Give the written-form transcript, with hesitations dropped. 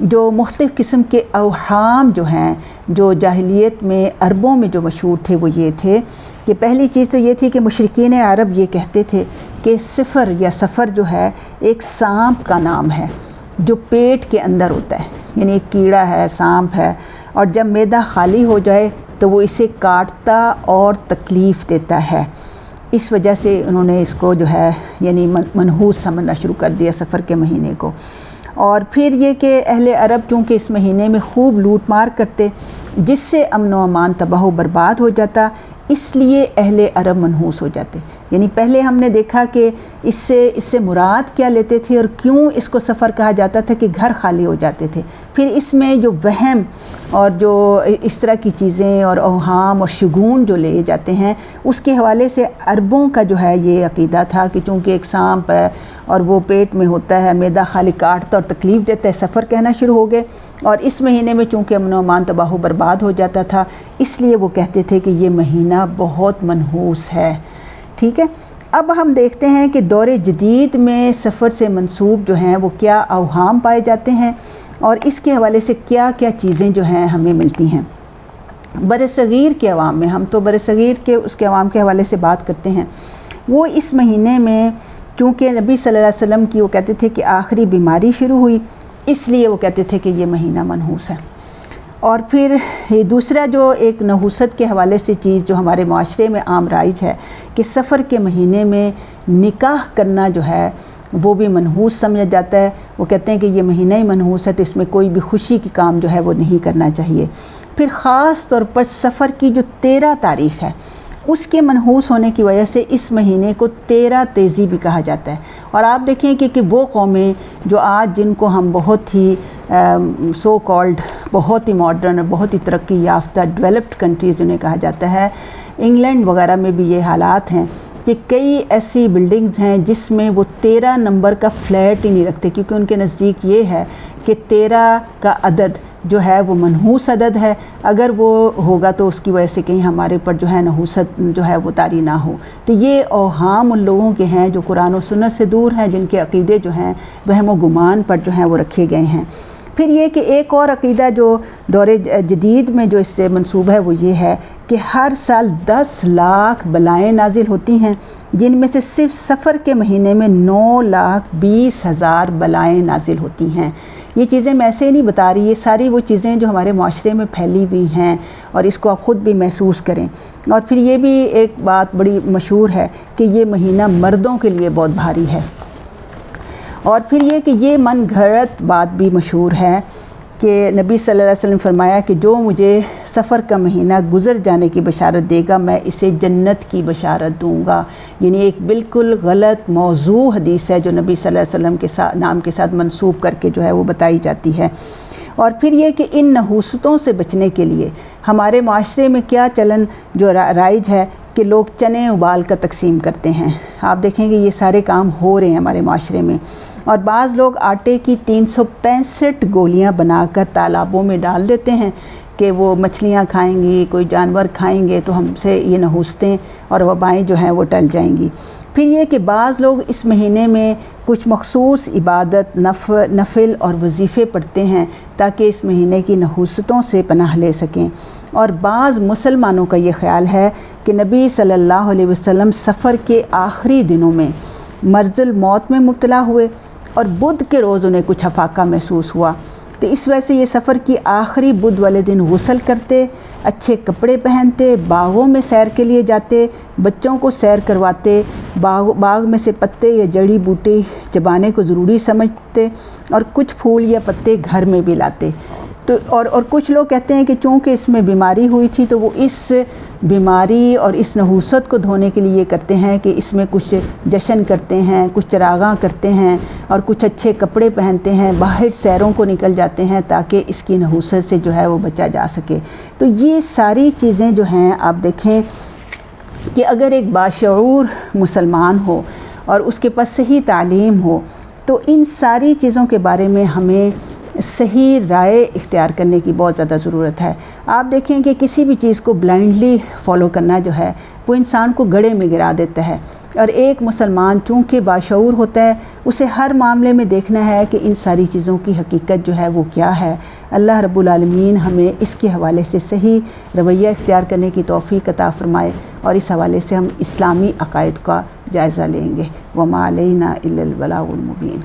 جو مختلف قسم کے اوہام جو ہیں جو جاہلیت میں عربوں میں جو مشہور تھے وہ یہ تھے کہ پہلی چیز تو یہ تھی کہ مشرکین عرب یہ کہتے تھے کہ صفر یا سفر جو ہے ایک سانپ کا نام ہے جو پیٹ کے اندر ہوتا ہے، یعنی ایک کیڑا ہے، سانپ ہے، اور جب معدہ خالی ہو جائے تو وہ اسے کاٹتا اور تکلیف دیتا ہے۔ اس وجہ سے انہوں نے اس کو جو ہے یعنی منحوس سمجھنا شروع کر دیا صفر کے مہینے کو۔ اور پھر یہ کہ اہل عرب چونکہ اس مہینے میں خوب لوٹ مار کرتے جس سے امن و امان تباہ و برباد ہو جاتا، اس لیے اہل عرب منحوس ہو جاتے۔ یعنی پہلے ہم نے دیکھا کہ اس سے مراد کیا لیتے تھے اور کیوں اس کو سفر کہا جاتا تھا کہ گھر خالی ہو جاتے تھے۔ پھر اس میں جو وہم اور جو اس طرح کی چیزیں اور اوہام اور شگون جو لے جاتے ہیں اس کے حوالے سے عربوں کا جو ہے یہ عقیدہ تھا کہ چونکہ ایک سانپ ہے اور وہ پیٹ میں ہوتا ہے، معدہ خالی کاٹتا اور تکلیف دیتا ہے، سفر کہنا شروع ہو گئے۔ اور اس مہینے میں چونکہ امن و امان تباہ و برباد ہو جاتا تھا اس لیے وہ کہتے تھے کہ یہ مہینہ بہت منحوس ہے۔ ٹھیک ہے، اب ہم دیکھتے ہیں کہ دور جدید میں سفر سے منسوب جو ہیں وہ کیا اوہام پائے جاتے ہیں اور اس کے حوالے سے کیا کیا چیزیں جو ہیں ہمیں ملتی ہیں۔ برصغیر کے عوام میں، ہم تو برصغیر کے اس کے عوام کے حوالے سے بات کرتے ہیں، وہ اس مہینے میں چونکہ نبی صلی اللہ علیہ وسلم کی وہ کہتے تھے کہ آخری بیماری شروع ہوئی اس لیے وہ کہتے تھے کہ یہ مہینہ منحوس ہے۔ اور پھر دوسرا جو ایک نحوست کے حوالے سے چیز جو ہمارے معاشرے میں عام رائج ہے کہ سفر کے مہینے میں نکاح کرنا جو ہے وہ بھی منحوس سمجھا جاتا ہے۔ وہ کہتے ہیں کہ یہ مہینہ ہی منحوس ہے تو اس میں کوئی بھی خوشی کی کام جو ہے وہ نہیں کرنا چاہیے۔ پھر خاص طور پر سفر کی جو 13 تاریخ ہے اس کے منحوس ہونے کی وجہ سے اس مہینے کو 13 تیزی بھی کہا جاتا ہے۔ اور آپ دیکھیں کہ وہ قومیں جو آج جن کو ہم بہت ہی سو کالڈ بہت ہی ماڈرن اور بہت ہی ترقی یافتہ ڈیولپڈ کنٹریز جنہیں کہا جاتا ہے، انگلینڈ وغیرہ میں بھی یہ حالات ہیں کہ کئی ایسی بلڈنگز ہیں جس میں وہ 13 نمبر کا فلیٹ ہی نہیں رکھتے کیونکہ ان کے نزدیک یہ ہے کہ 13 کا عدد جو ہے وہ منحوس عدد ہے، اگر وہ ہوگا تو اس کی وجہ سے کہیں ہمارے پر جو ہے نحوست جو ہے وہ طاری نہ ہو۔ تو یہ اوہام ان لوگوں کے ہیں جو قرآن و سنت سے دور ہیں، جن کے عقیدے جو ہیں وہم و گمان پر جو ہیں وہ رکھے گئے ہیں۔ پھر یہ کہ ایک اور عقیدہ جو دور جدید میں جو اس سے منسوب ہے وہ یہ ہے کہ ہر سال 10 لاکھ بلائیں نازل ہوتی ہیں جن میں سے صرف سفر کے مہینے میں 9,20,000 بلائیں نازل ہوتی ہیں۔ یہ چیزیں میں ایسے ہی نہیں بتا رہی، یہ ساری وہ چیزیں جو ہمارے معاشرے میں پھیلی ہوئی ہیں اور اس کو آپ خود بھی محسوس کریں۔ اور پھر یہ بھی ایک بات بڑی مشہور ہے کہ یہ مہینہ مردوں کے لیے بہت بھاری ہے۔ اور پھر یہ کہ یہ من گھڑت بات بھی مشہور ہے کہ نبی صلی اللہ علیہ وسلم فرمایا کہ جو مجھے سفر کا مہینہ گزر جانے کی بشارت دے گا میں اسے جنت کی بشارت دوں گا۔ یعنی ایک بالکل غلط موضوع حدیث ہے جو نبی صلی اللہ علیہ وسلم کے نام کے ساتھ منسوب کر کے جو ہے وہ بتائی جاتی ہے۔ اور پھر یہ کہ ان نحوستوں سے بچنے کے لیے ہمارے معاشرے میں کیا چلن جو رائج ہے کہ لوگ چنے ابال کر تقسیم کرتے ہیں۔ آپ دیکھیں گے یہ سارے کام ہو رہے ہیں ہمارے معاشرے میں، اور بعض لوگ آٹے کی 365 گولیاں بنا کر تالابوں میں ڈال دیتے ہیں کہ وہ مچھلیاں کھائیں گی، کوئی جانور کھائیں گے تو ہم سے یہ نحوستیں اور وبائیں جو ہیں وہ ٹل جائیں گی۔ پھر یہ کہ بعض لوگ اس مہینے میں کچھ مخصوص عبادت، نفل اور وظیفے پڑھتے ہیں تاکہ اس مہینے کی نحوستوں سے پناہ لے سکیں۔ اور بعض مسلمانوں کا یہ خیال ہے کہ نبی صلی اللہ علیہ وسلم سفر کے آخری دنوں میں مرض الموت میں مبتلا ہوئے اور بدھ کے روز انہیں کچھ افاقہ محسوس ہوا، تو اس وجہ سے یہ سفر کی آخری بدھ والے دن غسل کرتے، اچھے کپڑے پہنتے، باغوں میں سیر کے لیے جاتے، بچوں کو سیر کرواتے، باغ میں سے پتے یا جڑی بوٹی چبانے کو ضروری سمجھتے اور کچھ پھول یا پتے گھر میں بھی لاتے۔ تو اور کچھ لوگ کہتے ہیں کہ چونکہ اس میں بیماری ہوئی تھی تو وہ اس بیماری اور اس نحوست کو دھونے کے لیے یہ کرتے ہیں کہ اس میں کچھ جشن کرتے ہیں، کچھ چراغاں کرتے ہیں اور کچھ اچھے کپڑے پہنتے ہیں، باہر سیروں کو نکل جاتے ہیں تاکہ اس کی نحوست سے جو ہے وہ بچا جا سکے۔ تو یہ ساری چیزیں جو ہیں آپ دیکھیں کہ اگر ایک باشعور مسلمان ہو اور اس کے پاس صحیح تعلیم ہو تو ان ساری چیزوں کے بارے میں ہمیں صحیح رائے اختیار کرنے کی بہت زیادہ ضرورت ہے۔ آپ دیکھیں کہ کسی بھی چیز کو بلائنڈلی فالو کرنا جو ہے وہ انسان کو گڑھے میں گرا دیتا ہے۔ اور ایک مسلمان چونکہ باشعور ہوتا ہے، اسے ہر معاملے میں دیکھنا ہے کہ ان ساری چیزوں کی حقیقت جو ہے وہ کیا ہے۔ اللہ رب العالمین ہمیں اس کے حوالے سے صحیح رویہ اختیار کرنے کی توفیق عطا فرمائے، اور اس حوالے سے ہم اسلامی عقائد کا جائزہ لیں گے۔ وما علینا الا البلاغ المبین۔